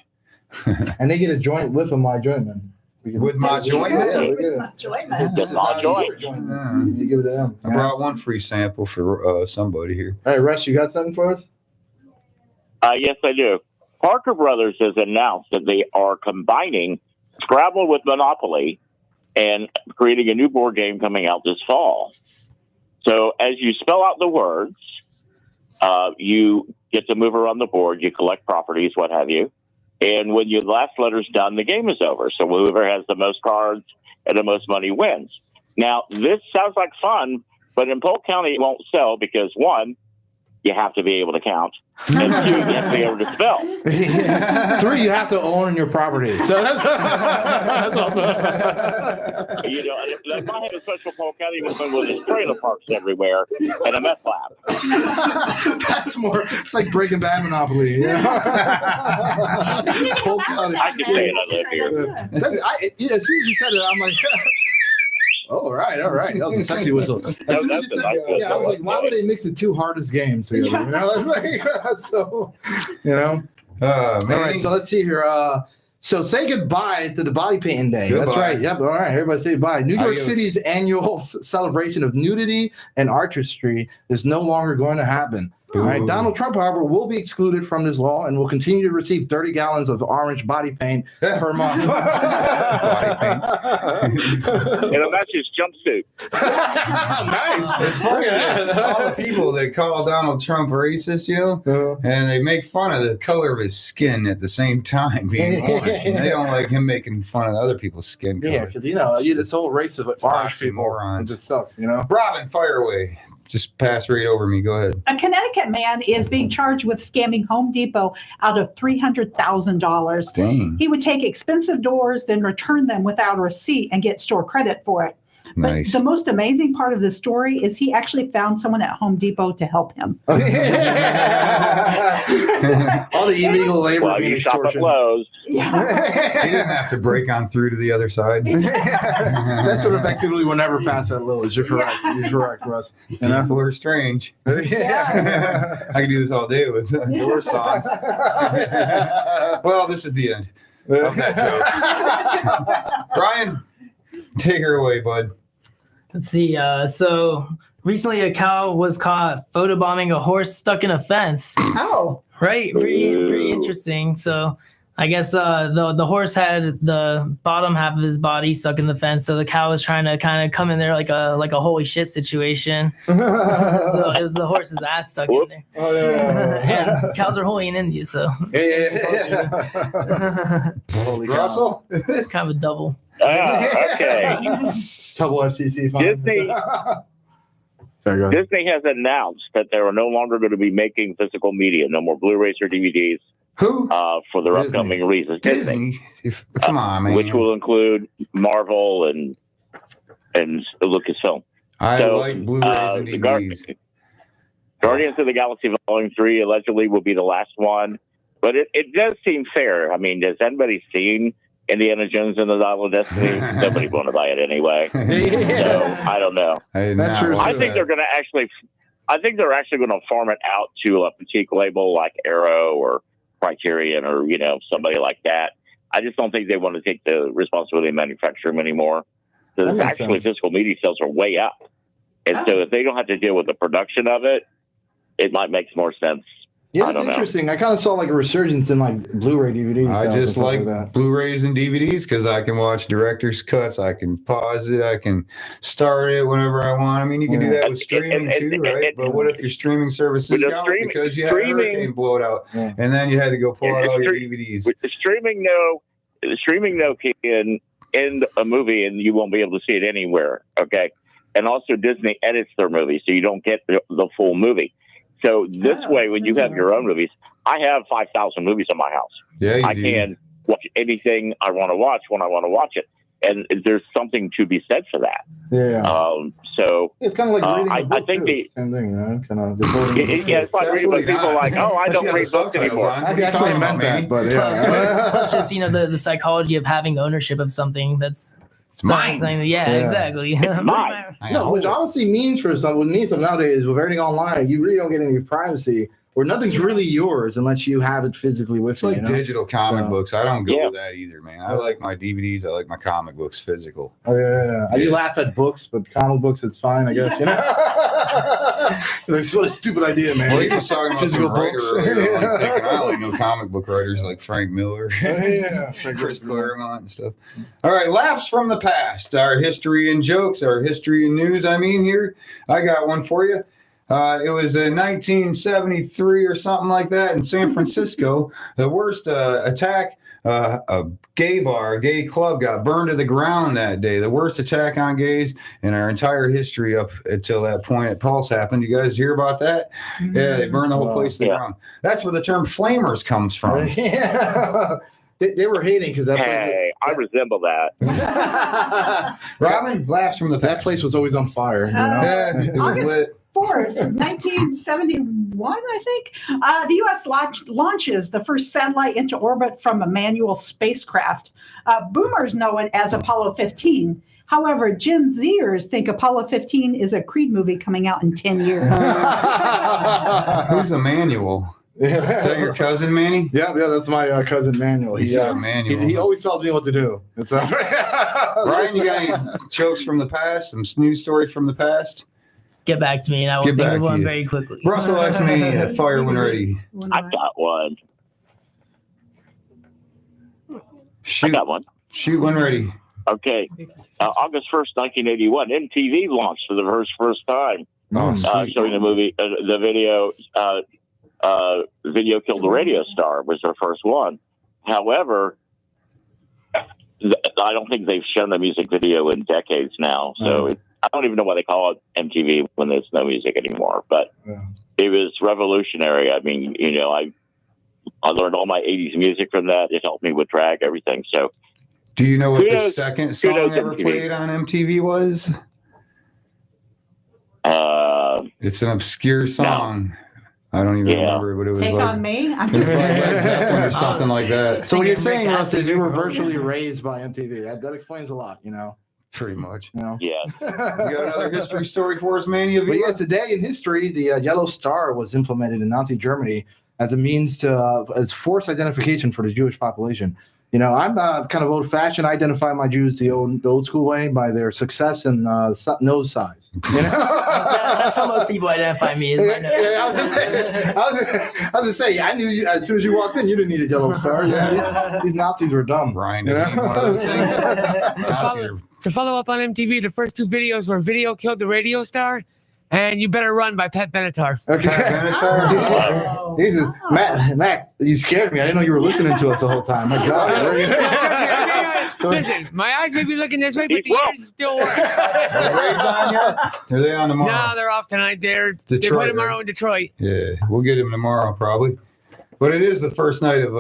And they get a joint with a my joint man. With my joint? Yeah, we get it. Enjoyment. Just my joint. Yeah. You give it to them. I brought one free sample for somebody here. Hey, Russ, you got something for us? Yes, I do. Parker Brothers has announced that they are combining Scrabble with Monopoly and creating a new board game coming out this fall. So as you spell out the words, you get to move around the board, you collect properties, what have you. And when your last letter's done, the game is over. So whoever has the most cards and the most money wins. Now, this sounds like fun, but in Polk County, it won't sell because, one, you have to be able to count. And two, you have to be able to spell. 3, you have to own your property. So that's also. They might have a special Polk County one with his trailer parks everywhere and a meth lab. That's more. It's like Breaking Bad Monopoly. Polk County. I can say it, I live here. As soon as you said it, I'm like. Oh, all right. That was a sexy whistle. As soon as you said, I was like, why would they mix the two hardest games together? So. Man. All right, so let's see here. So say goodbye to the body painting day. Goodbye. That's right. Yep. All right, everybody say goodbye. New York Adios. City's annual celebration of nudity and artistry is no longer going to happen. All right. Donald Trump, however, will be excluded from this law and will continue to receive 30 gallons of orange body paint per month. In a matches jumpsuit. Nice. It's funny that all the people that call Donald Trump racist, and they make fun of the color of his skin at the same time being orange. And they don't like him making fun of other people's skin color. Yeah, because this whole race of orange people, it just sucks, Robin, fire away. Just pass right over me. Go ahead. A Connecticut man is being charged with scamming Home Depot out of $300,000. Dang. He would take expensive doors, then return them without a receipt and get store credit for it. But Nice. the most amazing part of the story is he actually found someone at Home Depot to help him. All the illegal labor Well, being you shop at extortion. Lowe's. Yeah. He didn't have to break on through to the other side. That sort of activity will never pass at Lowe's. You're correct. You're correct, Russ. People are strange. Yeah. I could do this all day with door songs. Well, this is the end of that joke. Brian, take her away, bud. Let's see. So recently, a cow was caught photobombing a horse stuck in a fence. Oh. Right, pretty interesting. So I guess the horse had the bottom half of his body stuck in the fence, so the cow was trying to kind of come in there like a holy shit situation. So it was the horse's ass stuck in there. Oh, yeah. And cows are holy in India, so Yeah. Holy cow. Russell? kind of a double. Okay. Double SEC fine. Disney Sorry, go ahead. Disney has announced that they are no longer going to be making physical media, no more Blu-rays or DVDs Who? for their Disney. upcoming releases. Disney, Come on, man. which will include Marvel and Lucasfilm. I So, like Blu-rays and the DVDs. Guardians of the Galaxy Volume 3 allegedly will be the last one, but it does seem fair. I mean, has anybody seen Indiana Jones and the Dial of Destiny, nobody want to buy it anyway. So I don't know. That's true. I think they're going to actually. I think they're actually going to farm it out to a boutique label like Arrow or Criterion or somebody like that. I just don't think they want to take the responsibility of manufacturing them anymore. Because actually, physical media sales are way up, and so if they don't have to deal with the production of it, it might make more sense. Yeah, it's interesting. I kind of saw like a resurgence in like Blu-ray DVDs. I just like Blu-rays and DVDs because I can watch director's cuts. I can pause it. I can start it whenever I want. I mean, you can do that with streaming too, right? But what if your streaming service is out because you had a hurricane blow it out, and then you had to go pull out all your DVDs? With the streaming, can end a movie and you won't be able to see it anywhere. Okay, and also Disney edits their movies, so you don't get the full movie. So this way, when you have your own movies, I have 5,000 movies in my house. Yeah, I can watch anything I want to watch when I want to watch it, and there's something to be said for that. Yeah. So it's kind of like reading a book I think too. Same thing, kind of. It's like reading books. People are like, I don't read books anymore. I actually meant that, but yeah. Plus, just the psychology of having ownership of something that's. It's mine. Yeah, exactly. Mine. No, which honestly means for some nowadays with everything online, you really don't get any privacy, or nothing's really yours unless you have it physically with you. It's like digital comic books. I don't go with that either, man. I like my DVDs. I like my comic books physical. Oh yeah. I do laugh at books, but comic books, it's fine, I guess. That's what a stupid idea, man. Well, he was talking about physical books. I only know comic book writers like Frank Miller, Chris Claremont, and stuff. All right, laughs from the past. Our history and jokes. Our history and news. Here, I got one for you. It was in 1973 or something like that in San Francisco. The worst attack. A gay bar, a gay club got burned to the ground that day. The worst attack on gays in our entire history up until that point at Pulse happened. You guys hear about that? Mm-hmm. Yeah, they burned the whole place to the ground. That's where the term flamers comes from. Yeah. They were hating because that place. I resemble that. Robin, laughs from the past. That place was always on fire. Yeah, it was lit. 4th, 1971, I think. The U.S. launches the first satellite into orbit from a manual spacecraft. Boomers know it as Apollo 15. However, Gen Zers think Apollo 15 is a Creed movie coming out in 10 years. Who's Emmanuel? Is that your cousin, Manny? Yeah, that's my cousin Manuel. He always tells me what to do. It's Ryan, you got any jokes from the past? Some news story from the past? Get back to me, and I will think of one very quickly. Russell X me fire when ready. I got one. Shoot. I got one. Shoot when ready. Okay. August 1st, 1981, MTV launched for the first time, showing the movie, the video. Video Killed the Radio Star was their first one. However, I don't think they've shown the music video in decades now. So I don't even know why they call it MTV when there's no music anymore. But it was revolutionary. I mean, I learned all my 80s music from that. It helped me with drag, everything. So, do you know what the second song ever played on MTV was? It's an obscure song. No. I don't even remember what it was. Take like. On Me? Or something like that. So what you're saying, Russ, is you were virtually raised by MTV. That explains a lot, Pretty much. Yeah. You got another history story for us, Manny? Yeah, today in history, the yellow star was implemented in Nazi Germany as a means to as forced identification for the Jewish population. I'm kind of old-fashioned. I identify my Jews the old school way by their success and nose size. That's how most people identify me. Is my nose. I was gonna say, I knew you as soon as you walked in. You didn't need a yellow star. These Nazis were dumb. Brian, to follow up on MTV, the first 2 videos were Video Killed the Radio Star and You Better Run by Pat Benatar. Okay. Jesus, Matt, you scared me. I didn't know you were listening to us the whole time. My God. Listen, my eyes may be looking this way, but the ears still work. Are they on tomorrow? No, they're off tonight. They play tomorrow in Detroit. Yeah, we'll get him tomorrow probably. But it is the first night of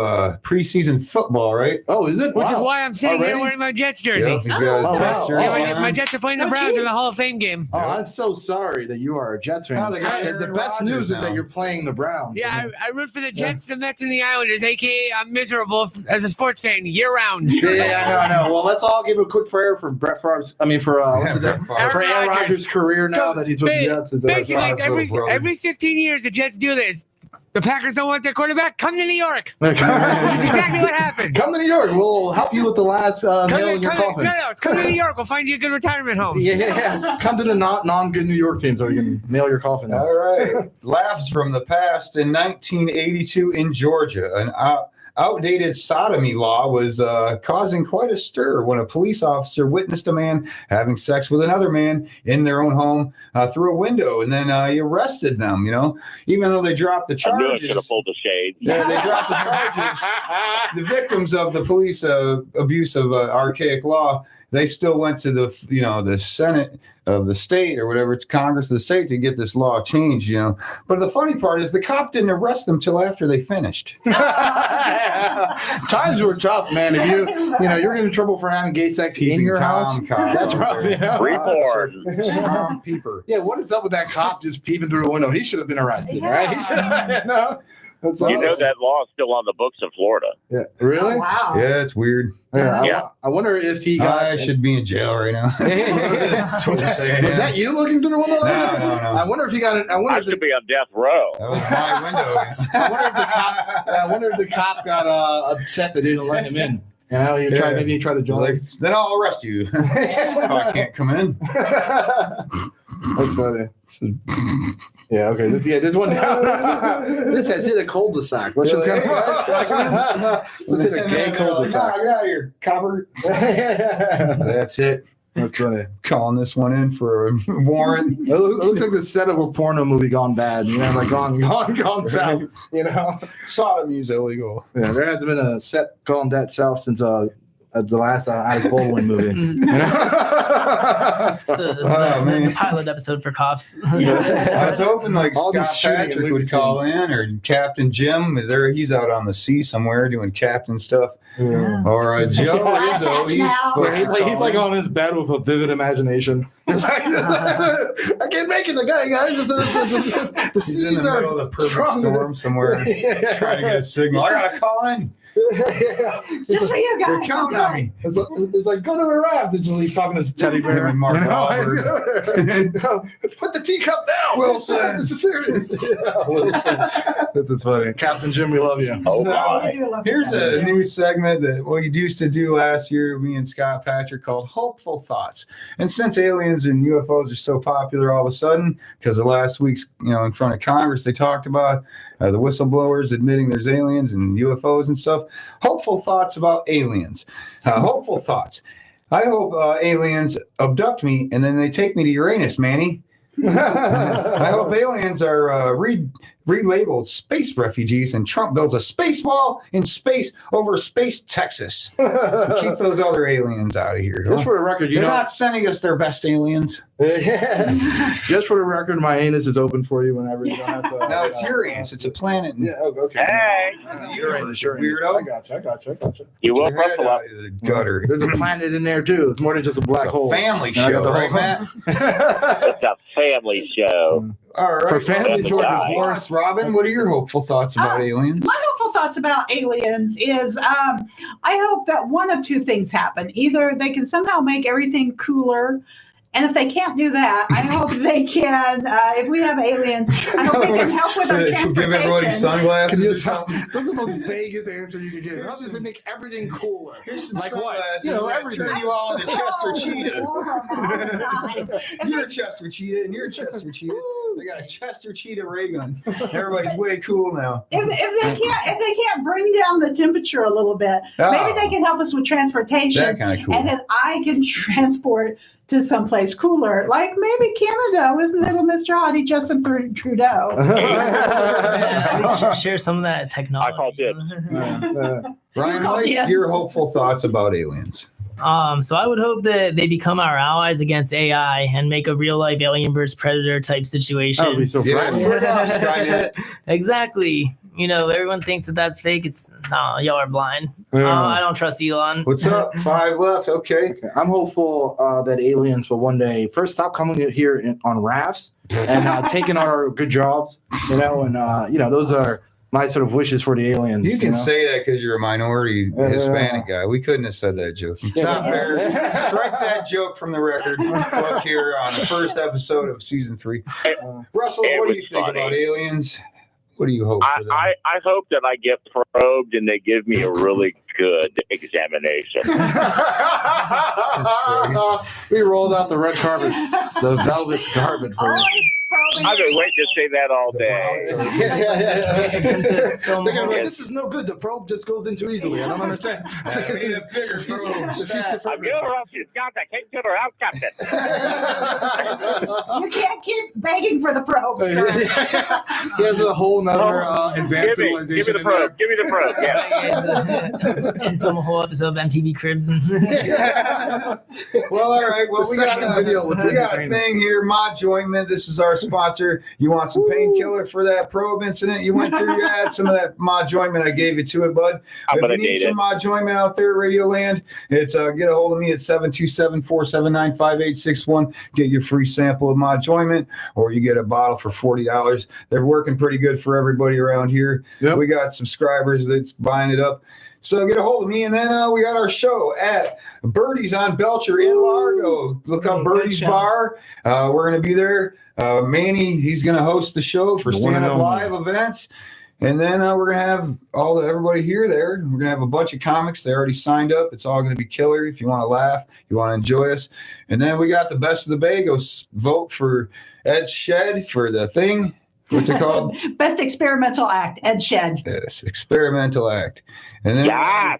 preseason football, right? Oh, is it? Which is Wow. why I'm sitting here Already? wearing my Jets jersey. Yep, he's got his Oh, Jets wow. jersey Yeah, on. my Jets are playing the Oh, Browns in the geez. Hall of Fame game. Oh, I'm so sorry that you are a Jets fan. Oh, they got the Aaron best Rodgers news is now. that you're playing the Browns. Yeah, I root for the Jets, the Mets, and the Islanders, a.k.a. I'm miserable as a sports fan year-round. Yeah, I know. Well, let's all give a quick prayer for Brett Favre's. I mean, for what's his name? Brett Favre. For Aaron Rodgers. Rodgers' career now that he's with the Jets. Basically, Favre's it's little brother. every 15 years the Jets do this. The Packers don't want their quarterback. Come to New York. Which is Come exactly what happened. to New York. We'll help you with the last nail in your coffin. Come to New York. We'll find you a good retirement home. Yeah. Come to the non-good New York team so we can nail your coffin. All right. Laughs from the past. In 1982 in Georgia, an outdated sodomy law was causing quite a stir when a police officer witnessed a man having sex with another man in their own home through a window, and then he arrested them, even though they dropped the I knew I charges. should have pulled the shade. Yeah, they dropped the charges. The victims of the police abuse of archaic law, they still went to the Senate of the state or whatever, it's Congress of the state, to get this law changed, But the funny part is the cop didn't arrest them till after they finished. Times were tough, man. If you're getting in trouble for having gay sex in your house, that's rough. Report. Tom Peeper. Yeah, what is up with that cop just peeping through the window? He should have been arrested, right? He should have. That's You know that law is still on the books in Florida. Yeah, really? Oh, wow. Yeah, it's weird. Yeah. I wonder if he got. I should be in jail right now. That's what they're saying. Was that you looking through the window? No. I wonder if he got it. I I wonder if should be on death row. That was my window. I wonder if the cop got upset that they didn't let him in. Maybe he tried to join. Like, then I'll arrest you. I can't come in. That's funny. Yeah, okay. This one down. This has hit a cul-de-sac. Let's just go. Let's hit a gay cul-de-sac. Get out of here, copper. That's it. That's funny. Calling this one in for a warrant. It looks like the set of a porno movie gone bad. Like gone south. Sodomy's illegal. Yeah, there hasn't been a set gone that south since the last Alec Baldwin movie. The pilot episode for cops. I was hoping All these Scott shooting Patrick movie would call scenes. in, or Captain Jim. He's out on the sea somewhere doing captain stuff. Yeah. Or Joe Rizzo. He's like on his bed with a vivid imagination. It's like, I can't make it, guys. The He's in seas the are middle of the perfect strong. storm somewhere, trying to get a signal. I gotta call in. Just for you They're guys. counting on me. It's like go to a raft. It's just like talking to his teddy bear. And Mark Put the teacup down. Wilson. This is serious. Wilson. This is funny. Captain Jim, we love you. Oh, So, my. here's a new segment that we used to do last year, me and Scott Patrick, called Hopeful Thoughts. And since aliens and UFOs are so popular all of a sudden, because of last week's, in front of Congress, they talked about the whistleblowers admitting there's aliens and UFOs and stuff. Hopeful thoughts about aliens. Hopeful thoughts. I hope aliens abduct me and then they take me to Uranus, Manny. I hope aliens are relabeled space refugees and Trump builds a space wall in space over Space, Texas. Keep those other aliens out of here. Just for the record, They're not sending us their best aliens. Just for the record, my anus is open for you whenever you don't have to. No, it's Uranus. It's a planet. Yeah, okay. Hey, Uranus, Weirdo. I got you. you woke Your head Russell up. out of the gutter. There's a planet in there too. It's more than just a black It's a hole. family I got show, the right, whole- Matt? It's a family show. All right. For family Well, short die. Forrest, Robin, what are your hopeful thoughts about aliens? My hopeful thoughts about aliens is I hope that one of two things happen. Either they can somehow make everything cooler, and if they can't do that, I hope they can, if we have aliens, I hope they can help with our Give everybody transportation. sunglasses or something. That's the most vaguest answer you could give. How does it make everything cooler? Here's some Like what? sunglasses. You know, We're gonna everything. turn you all into Chester Cheetah. Oh, You're a Chester Cheetah, and you're a Chester Cheetah. They got a Chester Cheetah ray gun. Everybody's way cool now. if they can't bring down the temperature a little bit, maybe they can help us with transportation. That kind of cool. And then I can transport to someplace cooler, like maybe Canada with little Mr. Hottie Justin Trudeau. At least share some of that technology. I call dibs. Ryan call Weiss, yes. your hopeful thoughts about aliens. So I would hope that they become our allies against AI and make a real life alien versus predator type situation. That would be so Yeah, frightening. we're off Skynet. Exactly. everyone thinks that that's fake. It's no, y'all are blind. Yeah. I don't trust Elon. What's up? 5 left. Okay. I'm hopeful that aliens will one day first stop coming here on rafts and taking our good jobs, and those are my sort of wishes for the aliens. You can say that because you're a minority Hispanic guy. We couldn't have said that joke. It's not fair. Strike that joke from the record. Look here on the first episode of season 3. Russell, what do you think about aliens? What do you hope for them? I hope that I get probed and they give me a really good examination. We rolled out the red carpet, the velvet carpet for you. I've been waiting to say that all day. They're gonna be like, this is no good. The probe just goes in too easily. I don't understand. Bigger probe. Defeats the I'm purpose. gonna help you, Scott. I can't get her out, Captain. You can't keep begging for the probe, sir. He has a whole nother advanced Give me civilization the in there. probe. Give me the probe. Yeah. Film a whole episode of MTV Cribs. Well, all right. Well, The we got second video was a entertaining. thing here. Mod Jointment. This is our sponsor. You want some painkiller for that probe incident? You went through. You had some of that Mod Jointment. I gave you to it, bud. I'm If gonna you need date some it. Mod Jointment out there at Radio Land, it's get a hold of me at 727-479-5861. Get your free sample of Mod Jointment, or you get a bottle for $40. They're working pretty good for everybody around here. Yep. We got subscribers that's buying it up. So get a hold of me, and then we got our show at Birdie's on Belcher in Largo. Look up Good Birdie's show. Bar. We're going to be there. Manny, he's going to host the show for The one and stand-up only. live events. And then we're going to have everybody here there. We're going to have a bunch of comics. They already signed up. It's all going to be killer if you want to laugh, you want to enjoy us. And then we got the Best of the Bay. Go vote for Ed Shed for the thing. What's it called? Best experimental act, Ed Shed. Yes, experimental act. And then Yeah.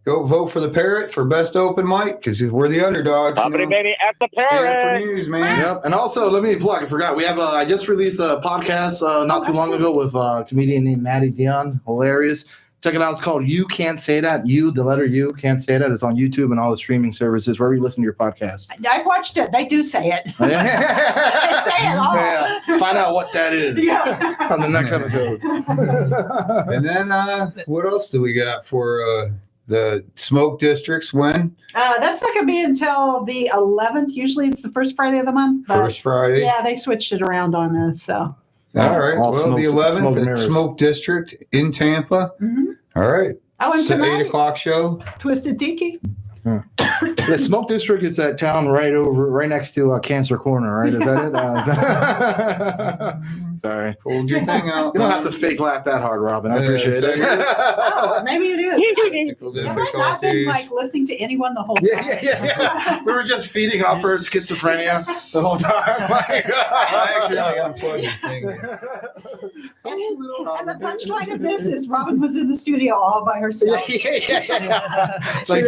go vote for the Parrot for best open mic because we're the underdogs. Company baby at the Stand up for Parrot. news, man. Yep. And also, let me plug. I forgot. We have. I just released a podcast not too long ago with a comedian named Maddie Dion. Hilarious. Check it out. It's called You Can't Say That. You, the letter U, Can't Say That. It's on YouTube and all the streaming services wherever you listen to your podcast. I've watched it. They do say it. They say it all. Yeah. Find out what that is Yeah. on the next episode. And then what else do we got for the smoke districts? When? That's not going to be until the 11th. Usually it's the first Friday of the month. But First Friday. yeah, they switched it around on us. So. All right. All Well, the smoke 11th and at mirrors. Smoke District in Tampa. Mhm. All right. Oh, and It's an tonight, 8:00 show. Twisted Tiki. The Smoke District is that town right next to Cancer Corner, right? Is that it? Sorry. Hold your thing out. You don't have to fake laugh that hard, Robin. I appreciate it. Oh, maybe it is. Technical Have I not been difficulties. like listening to anyone the whole time? Yeah. We were just feeding off her schizophrenia the whole time. I actually unplugged the thing. And the punchline of this is Robin was in the studio all by herself. Like,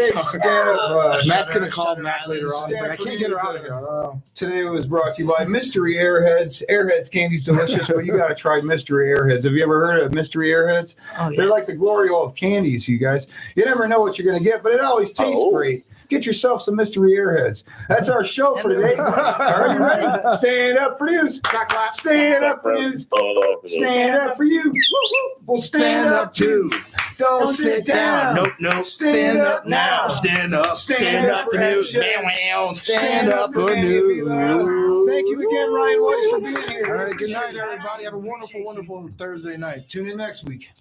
Matt's gonna call Matt later on. He's like, I can't get her out of here. I don't know. Today was brought to you by Mystery Airheads. Airheads candy's delicious, but you got to try Mystery Airheads. Have you ever heard of Mystery Airheads? Oh, yeah. They're like the glory hole of candies, you guys. You never know what you're going to get, but it always tastes great. Get yourself some Mystery Airheads. That's our show for today. Are you ready? Stand up for news. Stand up for news. Stand up for you. We'll stand up too. Don't sit down. Nope. Stand up now. Stand up for news. Stand up for news. Thank you again, Ryan Weiss, for being here. All right, good night, everybody. Have a wonderful, wonderful Thursday night. Tune in next week.